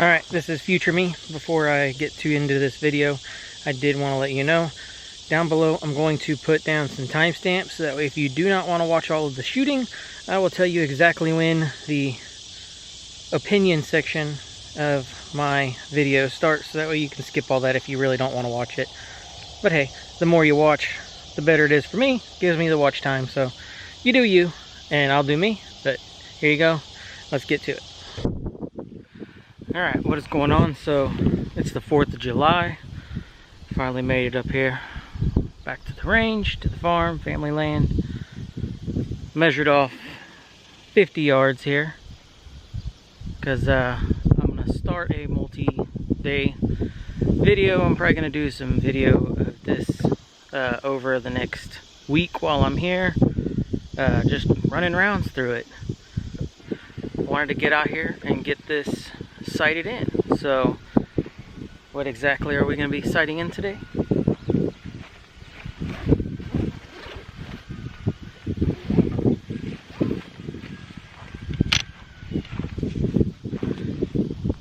Alright, this is future me. Before I get too into this video, I did want to let you know, down below I'm going to put down some timestamps, so that way if you do not want to watch all of the shooting, I will tell you exactly when the opinion section of my video starts, so that way you can skip all that if you really don't want to watch it. But hey, the more you watch, the better it is for me. Gives me the watch time, so you do you, and I'll do me. But here you go, let's get to it. Alright, what is going on? So, it's the 4th of July. Finally made it up here. Back to the range, to the farm, family land. Measured off 50 yards here. Because I'm going to start a multi-day video. I'm probably going to do some video of this over the next week while I'm here. Just running rounds through it. Wanted to get out here and get this sighted in. So what exactly are we going to be sighting in today?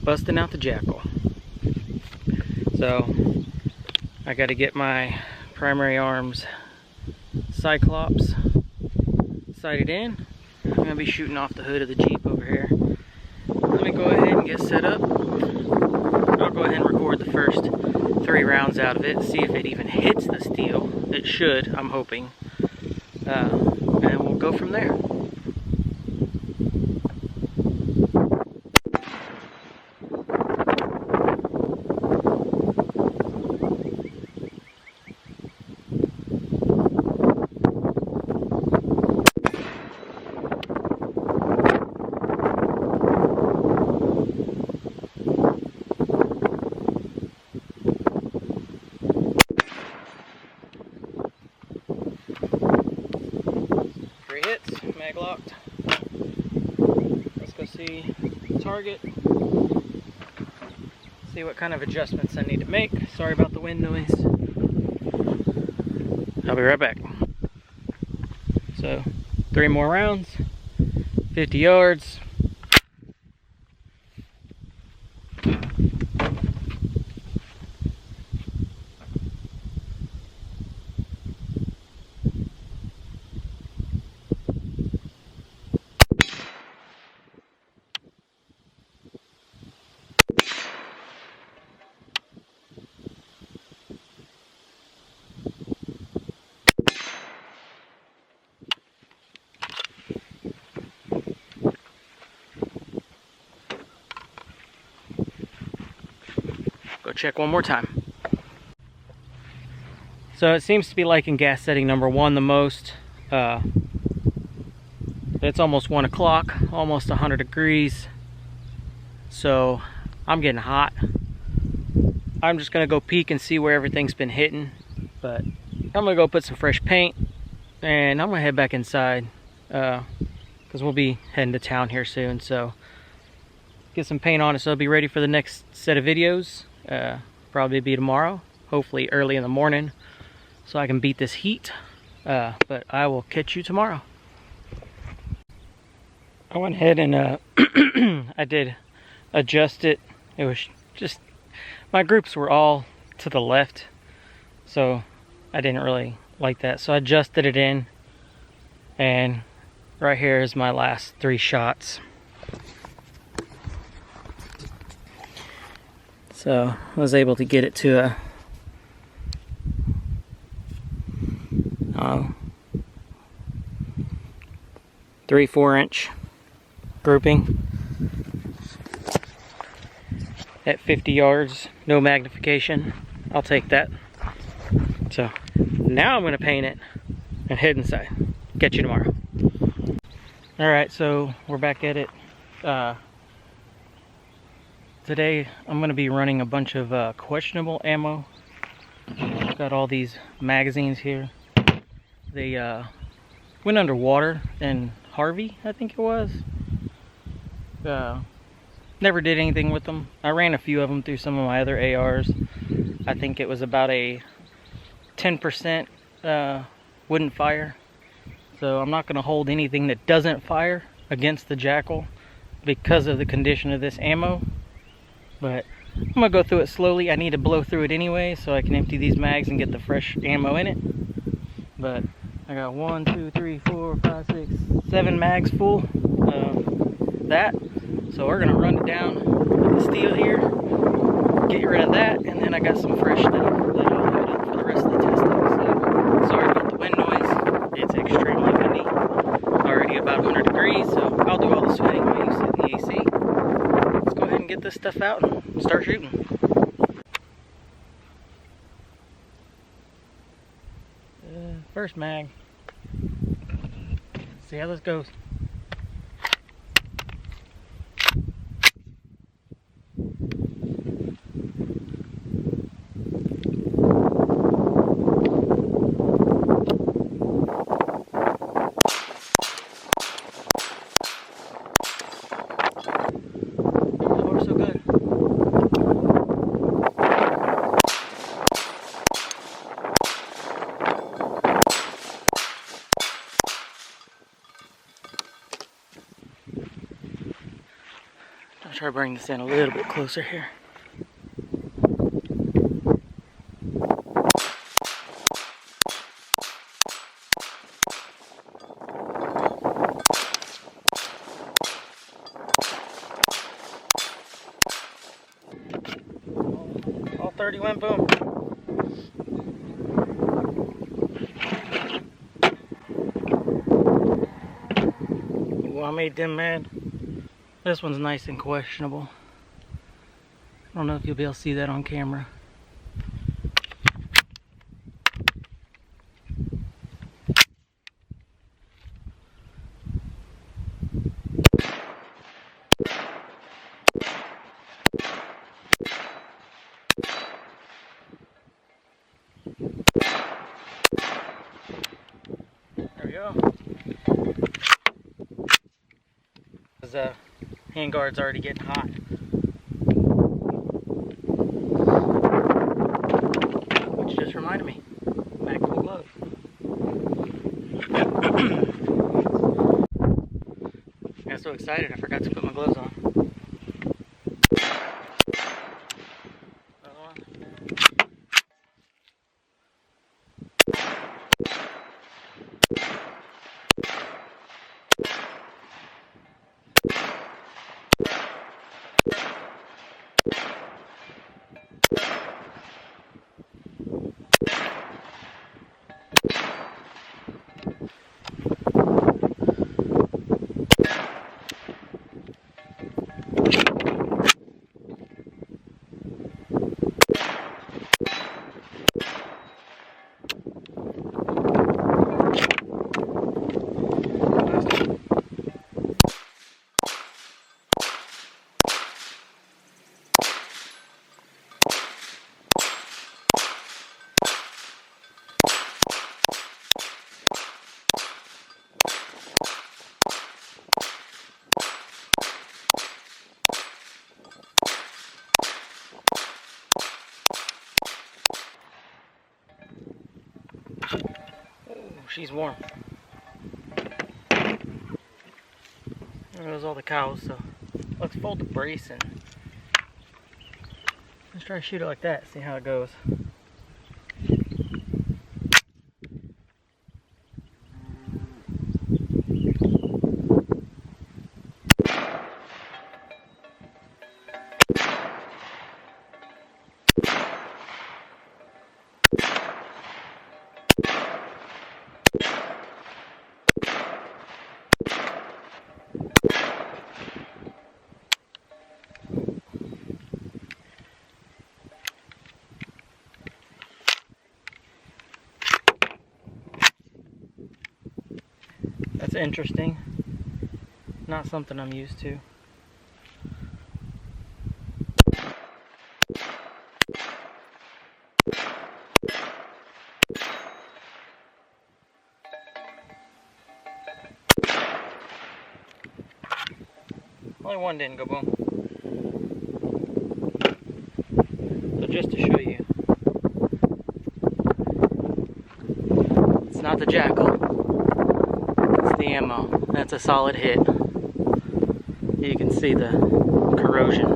Busting out the Jakl. So I got to get my primary arms Cyclops sighted in. I'm going to be shooting off the hood of the Jeep over here. Let me go ahead and get set up. I'll go ahead and record the first 3 rounds out of it, see if it even hits the steel. It should, I'm hoping. And we'll go from there. Mag locked. Let's go see the target. See what kind of adjustments I need to make. Sorry about the wind noise. I'll be right back. So 3 more rounds, 50 yards. Go check one more time. So it seems to be liking gas setting number 1 the most. It's almost 1 o'clock, almost 100 degrees. So I'm getting hot. I'm just gonna go peek and see where everything's been hitting. But I'm gonna go put some fresh paint and I'm gonna head back inside because we'll be heading to town here soon. So get some paint on it so I'll be ready for the next set of videos. Probably be tomorrow, hopefully early in the morning, so I can beat this heat. But I will catch you tomorrow. I went ahead and I did adjust it. It was just, my groups were all to the left, so I didn't really like that. So I adjusted it in, and right here is my last 3 shots. So I was able to get it to a 3-4 inch grouping at 50 yards, no magnification. I'll take that. So now I'm going to paint it and head inside. Catch you tomorrow. Alright, so we're back at it. Today I'm going to be running a bunch of questionable ammo. I've got all these magazines here. They went underwater in Harvey, I think it was. Never did anything with them. I ran a few of them through some of my other ARs. I think it was about a 10% wouldn't fire. So I'm not going to hold anything that doesn't fire against the Jakl because of the condition of this ammo. but I'm gonna go through it slowly. I need to blow through it anyway so I can empty these mags and get the fresh ammo in it. But I got 1, 2, 3, 4, 5, 6, 7 mags full of that. So we're gonna run it down with the steel here, get rid of that, and then I got some fresh stuff that I'll load up for the rest of the testing. So sorry about the wind noise. It's extremely windy. Already about 100 degrees, so I'll do all the sweating while you sit in the AC. Let's go ahead and get this stuff out and start shooting. First mag. See how this goes. I'll try to bring this in a little bit closer here. All 30 went boom. Ooh, I made them mad. This one's nice and questionable. I don't know if you'll be able to see that on camera. There we go. Handguard's already getting hot. Which just reminded me, back full glove. I got so excited I forgot to put my gloves on. She's warm. There goes all the cows, so let's fold the brace and let's try to shoot it like that, see how it goes. That's interesting. Not something I'm used to. Only one didn't go boom. So just to show you, it's not the Jakl, it's the ammo. That's a solid hit. You can see the corrosion.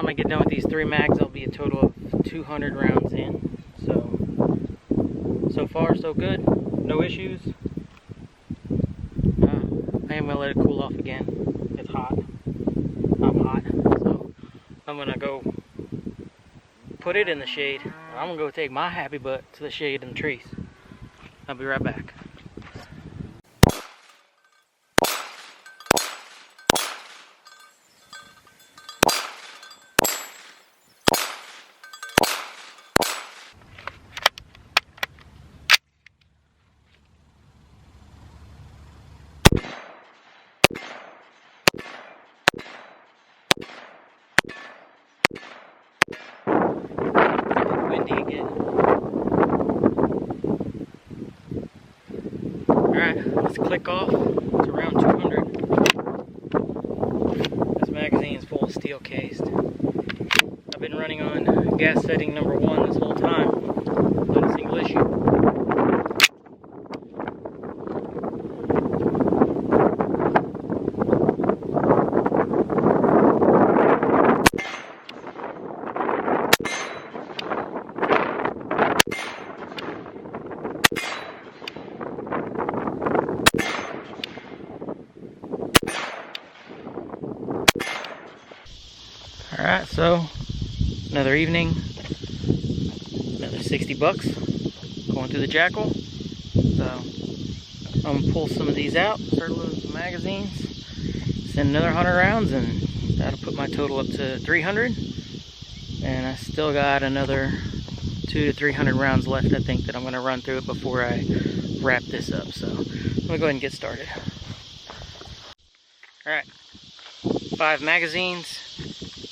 time I get done with these 3 mags, I'll be a total of 200 rounds in. So far so good, no issues. I am gonna let it cool off again. It's hot. I'm hot, so I'm gonna go put it in the shade. I'm gonna go take my happy butt to the shade in the trees. I'll be right back. Windy again. Alright, let's click off. It's around 200. This magazine is full steel cased. I've been running on gas setting number 1 this whole time. Not a single issue. Alright, so another evening, another 60 bucks going through the Jakl. So I'm gonna pull some of these out, start loading some magazines, send another 100 rounds, and that'll put my total up to 300. And I still got another 200 to 300 rounds left, I think, that I'm gonna run through it before I wrap this up. So I'm gonna go ahead and get started. Alright, 5 magazines.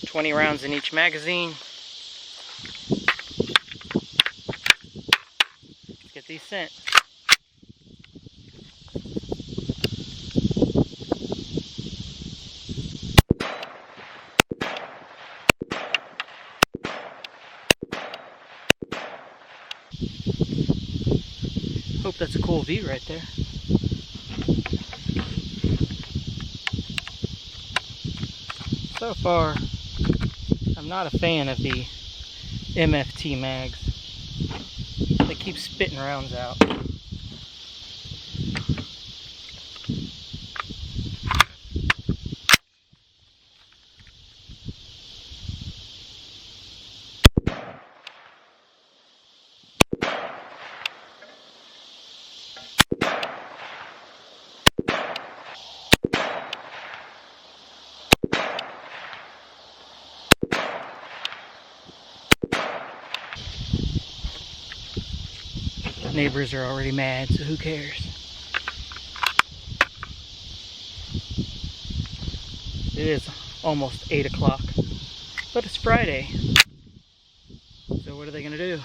20 rounds in each magazine. Let's get these sent. Hope that's a cool view right there. So far, I'm not a fan of the MFT mags. They keep spitting rounds out. Neighbors are already mad, so who cares? It is almost 8 o'clock, but it's Friday. So what are they gonna do?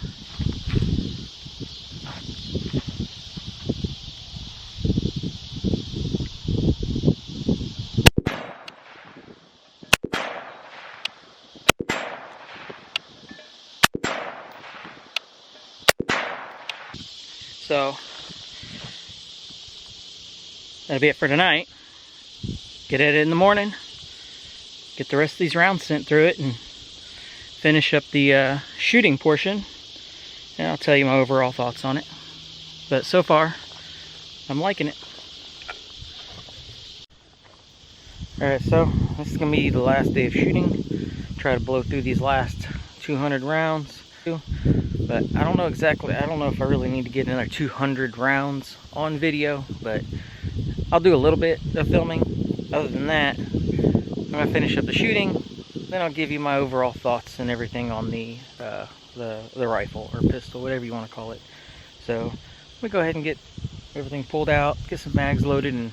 So that'll be it for tonight. Get at it in the morning, get the rest of these rounds sent through it, and finish up the shooting portion, and I'll tell you my overall thoughts on it. But so far, I'm liking it. Alright, so this is going to be the last day of shooting. Try to blow through these last 200 rounds. But I don't know exactly, I don't know if I really need to get another 200 rounds on video, but I'll do a little bit of filming. Other than that, I'm going to finish up the shooting, then I'll give you my overall thoughts and everything on the rifle or pistol, whatever you want to call it. So we go ahead and get everything pulled out, get some mags loaded, and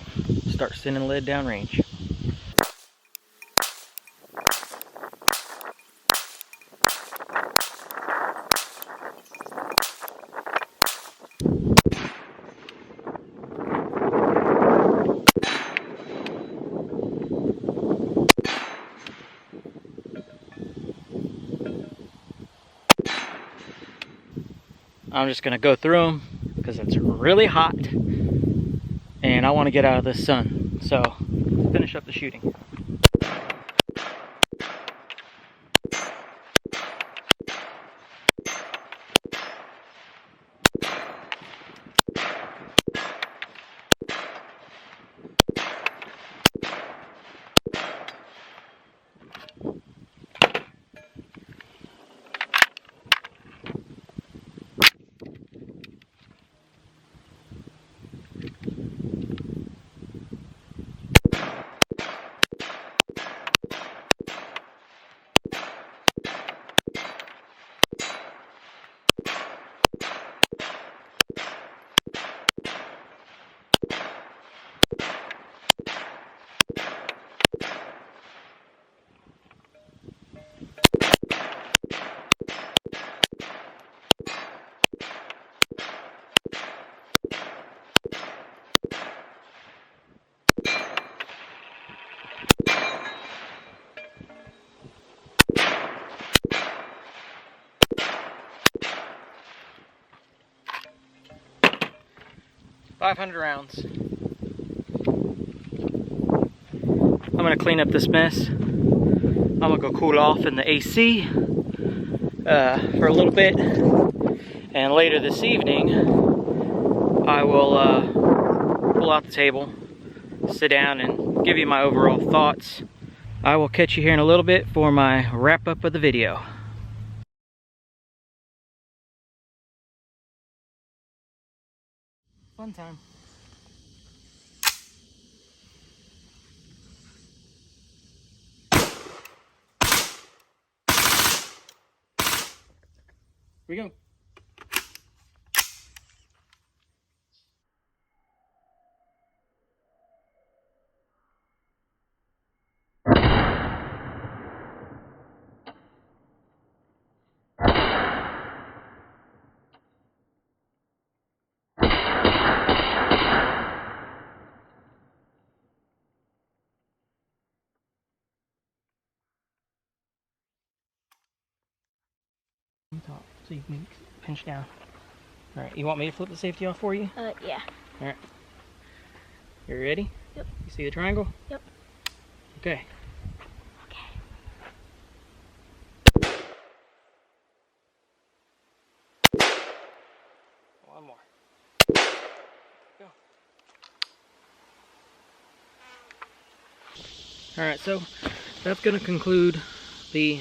start sending lead downrange. I'm just going to go through them because it's really hot and I want to get out of the sun. So, finish up the shooting. 500 rounds. I'm gonna clean up this mess. I'm gonna go cool off in the AC for a little bit, and later this evening I will pull out the table, sit down, and give you my overall thoughts. I will catch you here in a little bit for my wrap up of the video. Fun time. Here we go. Top, so you can pinch down. All right, you want me to flip the safety off for you? Yeah. All right. You ready? Yep. You see the triangle? Yep. Okay. One more. Go. All right, so that's going to conclude the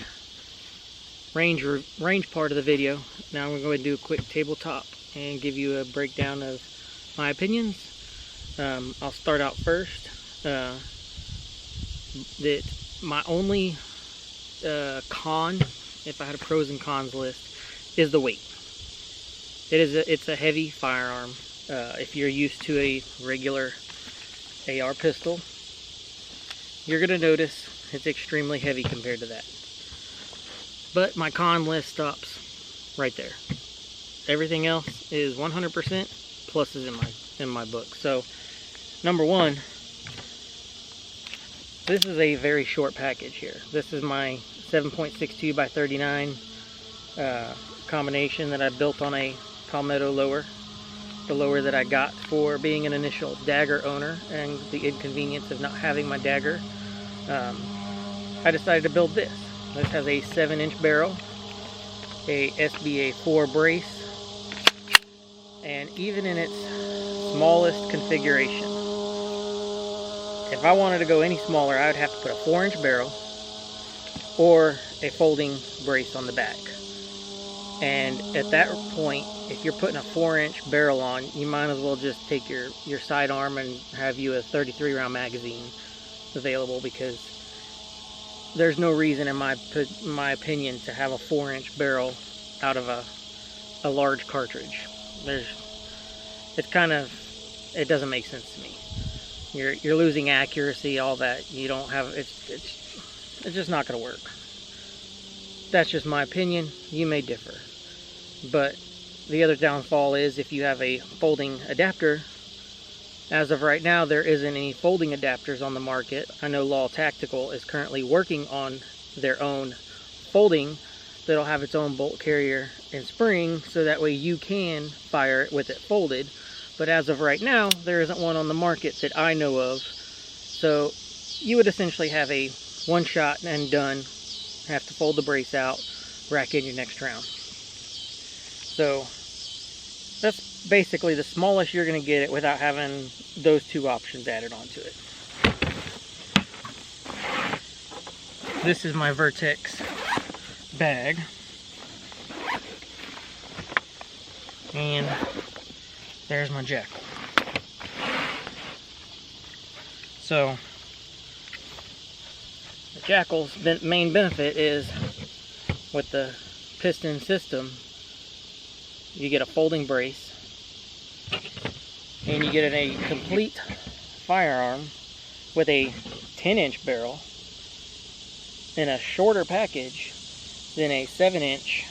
range part of the video. Now I'm going to go ahead and do a quick tabletop and give you a breakdown of my opinions. I'll start out first. That my only con, if I had a pros and cons list, is the weight. It's a heavy firearm. If you're used to a regular AR pistol, you're going to notice it's extremely heavy compared to that. But my con list stops right there. Everything else is 100% pluses in my book. So, number one, this is a very short package here. This is my 7.62 by 39 combination that I built on a Palmetto lower. The lower that I got for being an initial dagger owner and the inconvenience of not having my dagger. I decided to build this. This has a 7-inch barrel, a SBA 4 brace, and even in its smallest configuration, if I wanted to go any smaller, I would have to put a 4-inch barrel or a folding brace on the back. And at that point, if you're putting a 4-inch barrel on, you might as well just take your sidearm and have you a 33 round magazine available, because there's no reason, in my opinion, to have a 4-inch barrel out of a large cartridge. It doesn't make sense to me. You're losing accuracy, all that. You don't have, it's just not going to work. That's just my opinion. You may differ. But the other downfall is if you have a folding adapter. As of right now, there isn't any folding adapters on the market. I know Law Tactical is currently working on their own folding that'll have its own bolt carrier and spring, so that way you can fire it with it folded. But as of right now, there isn't one on the market that I know of. So you would essentially have a one shot and done, have to fold the brace out, rack in your next round. So that's basically the smallest you're going to get it without having those two options added onto it. This is my Vertex bag, and there's my Jakl. So the Jakl's main benefit is, with the piston system, you get a folding brace, and you get a complete firearm with a 10-inch barrel in a shorter package than a 7-inch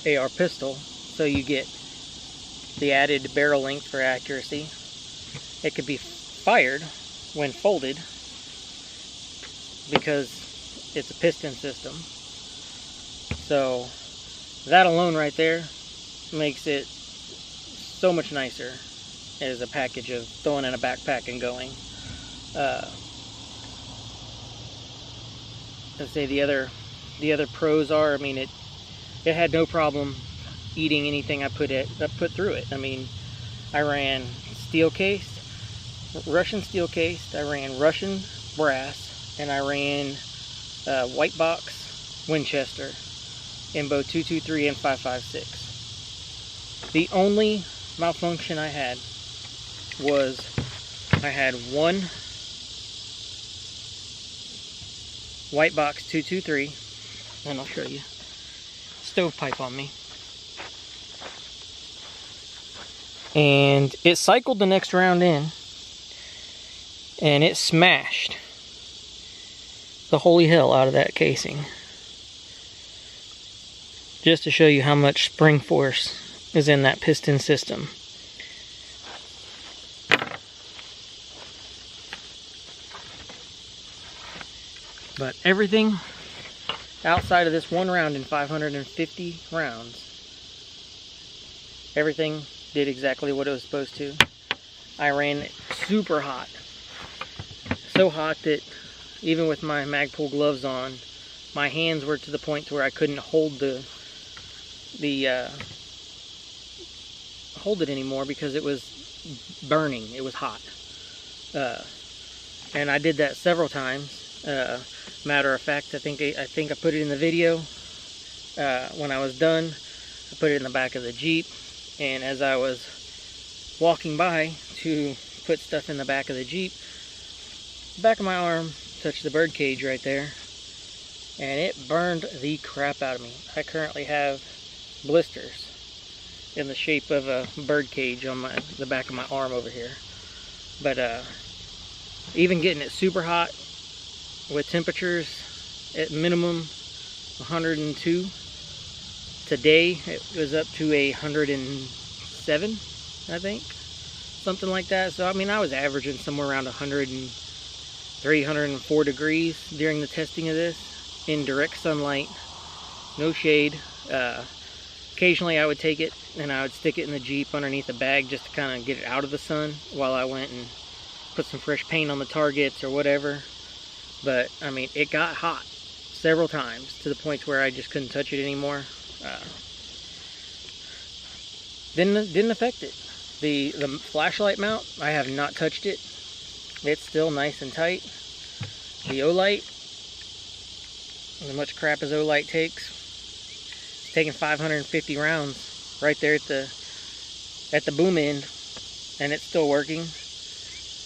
AR pistol. So you get the added barrel length for accuracy. It could be fired when folded because it's a piston system. So that alone right there makes it so much nicer as a package of throwing in a backpack and going. Let's say the other pros are, I mean, it had no problem eating anything I put through it. I mean, I ran steel cased, Russian steel cased, I ran Russian brass, and I ran white box Winchester in both 223 and 5.56. The only malfunction I had was I had one white box 223, and I'll show you, stovepipe on me, and it cycled the next round in, and it smashed the holy hell out of that casing. Just to show you how much spring force is in that piston system. But everything outside of this one round in 550 rounds, everything did exactly what it was supposed to. I ran it super hot. So hot that even with my Magpul gloves on, my hands were to the point to where I couldn't hold it anymore because it was burning. It was hot. And I did that several times. Matter of fact, I think I put it in the video. When I was done, I put it in the back of the Jeep, and as I was walking by to put stuff in the back of the Jeep, the back of my arm touched the bird cage right there, and it burned the crap out of me. I currently have blisters in the shape of a bird cage on the back of my arm over here. But even getting it super hot with temperatures at minimum 102. Today it was up to 107, I think, something like that. So I mean, I was averaging somewhere around 103, 104 degrees during the testing of this in direct sunlight, no shade. Occasionally I would take it and I would stick it in the Jeep underneath a bag just to kind of get it out of the sun while I went and put some fresh paint on the targets or whatever. But I mean, it got hot several times to the point where I just couldn't touch it anymore. Didn't affect it. The flashlight mount, I have not touched it. It's still nice and tight. The Olight, as much crap as Olight takes, it's taking 550 rounds right there at the boom end, and it's still working.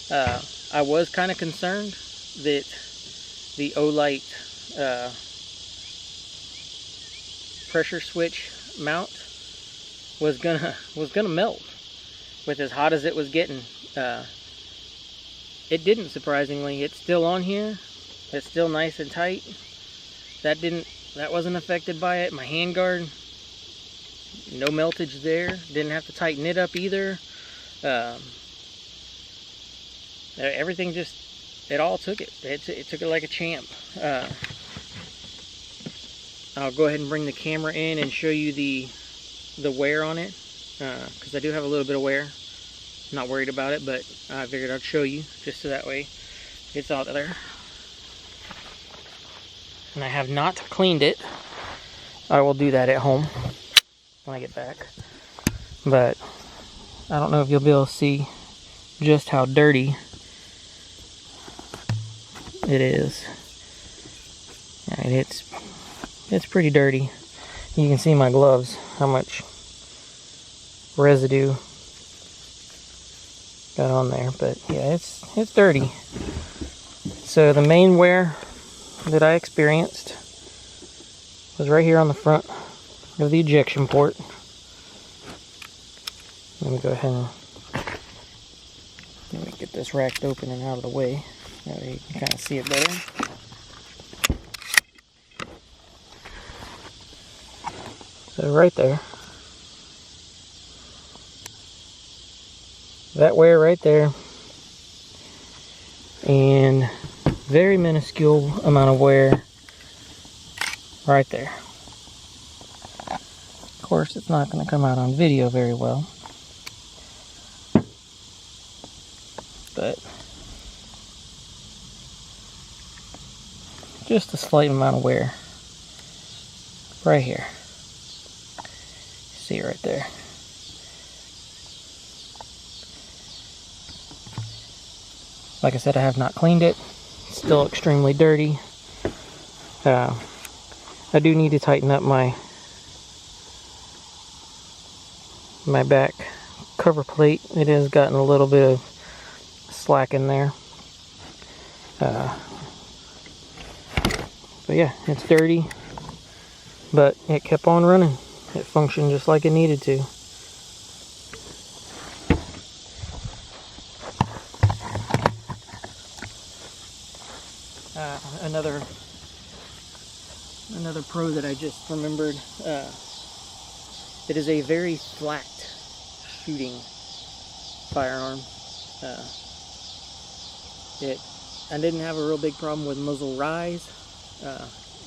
I was kind of concerned that the Olight pressure switch mount was gonna melt with as hot as it was getting. It didn't, surprisingly. It's still on here. It's still nice and tight. That wasn't affected by it. My handguard, no meltage there. Didn't have to tighten it up either. Everything just, it all took it. It took it like a champ. I'll go ahead and bring the camera in and show you the wear on it, because I do have a little bit of wear. Not worried about it, but I figured I'd show you just so that way it's out there. And I have not cleaned it. I will do that at home when I get back. But I don't know if you'll be able to see just how dirty it is. And it's pretty dirty. You can see my gloves, how much residue got on there. But yeah, it's dirty. So the main wear that I experienced was right here on the front of the ejection port. Let me go ahead and let me get this racked open and out of the way. That way you can kind of see it better. So right there, that wear right there, and very minuscule amount of wear right there. Of course, it's not going to come out on video very well, but just a slight amount of wear right here. See it right there. Like I said, I have not cleaned it. It's still extremely dirty. I do need to tighten up my back cover plate. It has gotten a little bit of slack in there. But yeah, it's dirty, but it kept on running. It functioned just like it needed to. Another pro that I just remembered, it is a very flat shooting firearm. I didn't have a real big problem with muzzle rise.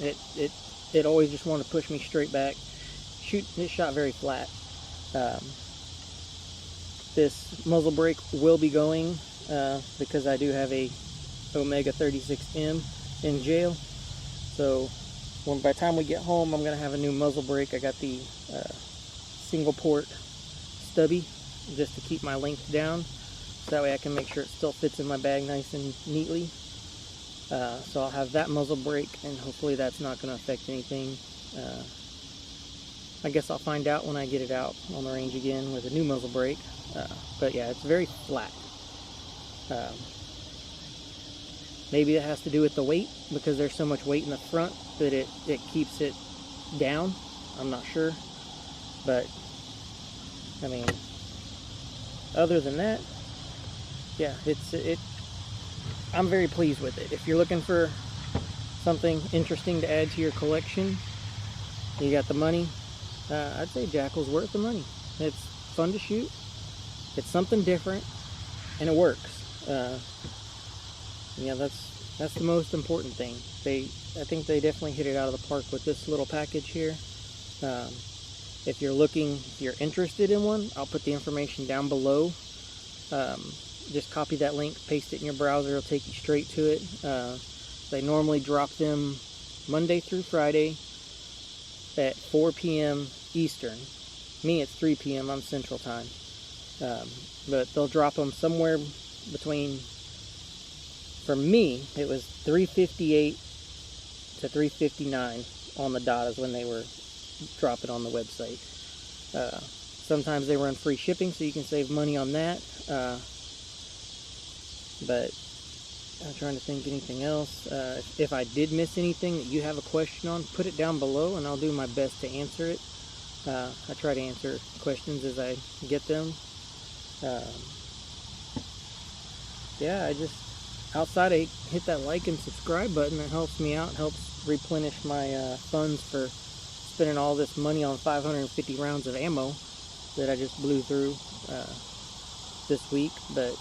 It always just wanted to push me straight back. It shot very flat. This muzzle brake will be going because I do have a Omega 36M in jail. So by the time we get home, I'm going to have a new muzzle brake. I got the single port stubby just to keep my length down. So that way I can make sure it still fits in my bag nice and neatly. So I'll have that muzzle brake, and hopefully that's not going to affect anything. I guess I'll find out when I get it out on the range again with a new muzzle brake. But yeah, it's very flat. Maybe it has to do with the weight, because there's so much weight in the front that it keeps it down. I'm not sure. But, I mean, other than that, yeah, I'm very pleased with it. If you're looking for something interesting to add to your collection, you got the money, I'd say Jakl's worth the money. It's fun to shoot, it's something different, and it works. Yeah, that's the most important thing. I think they definitely hit it out of the park with this little package here. If you're interested in one, I'll put the information down below. Just copy that link, paste it in your browser, it'll take you straight to it. They normally drop them Monday through Friday at 4 p.m. Eastern. Me, it's 3 p.m. I'm Central Time. But they'll drop them somewhere between, for me, it was 3:58 to 3:59 on the dot is when they were dropping on the website. Sometimes they run free shipping, so you can save money on that. But I'm trying to think anything else. If I did miss anything that you have a question on, put it down below and I'll do my best to answer it. I try to answer questions as I get them. Yeah, outside I hit that like and subscribe button. That helps me out, helps replenish my funds for spending all this money on 550 rounds of ammo that I just blew through this week. But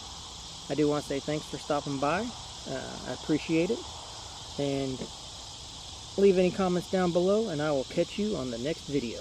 I do want to say thanks for stopping by. I appreciate it. And leave any comments down below, and I will catch you on the next video.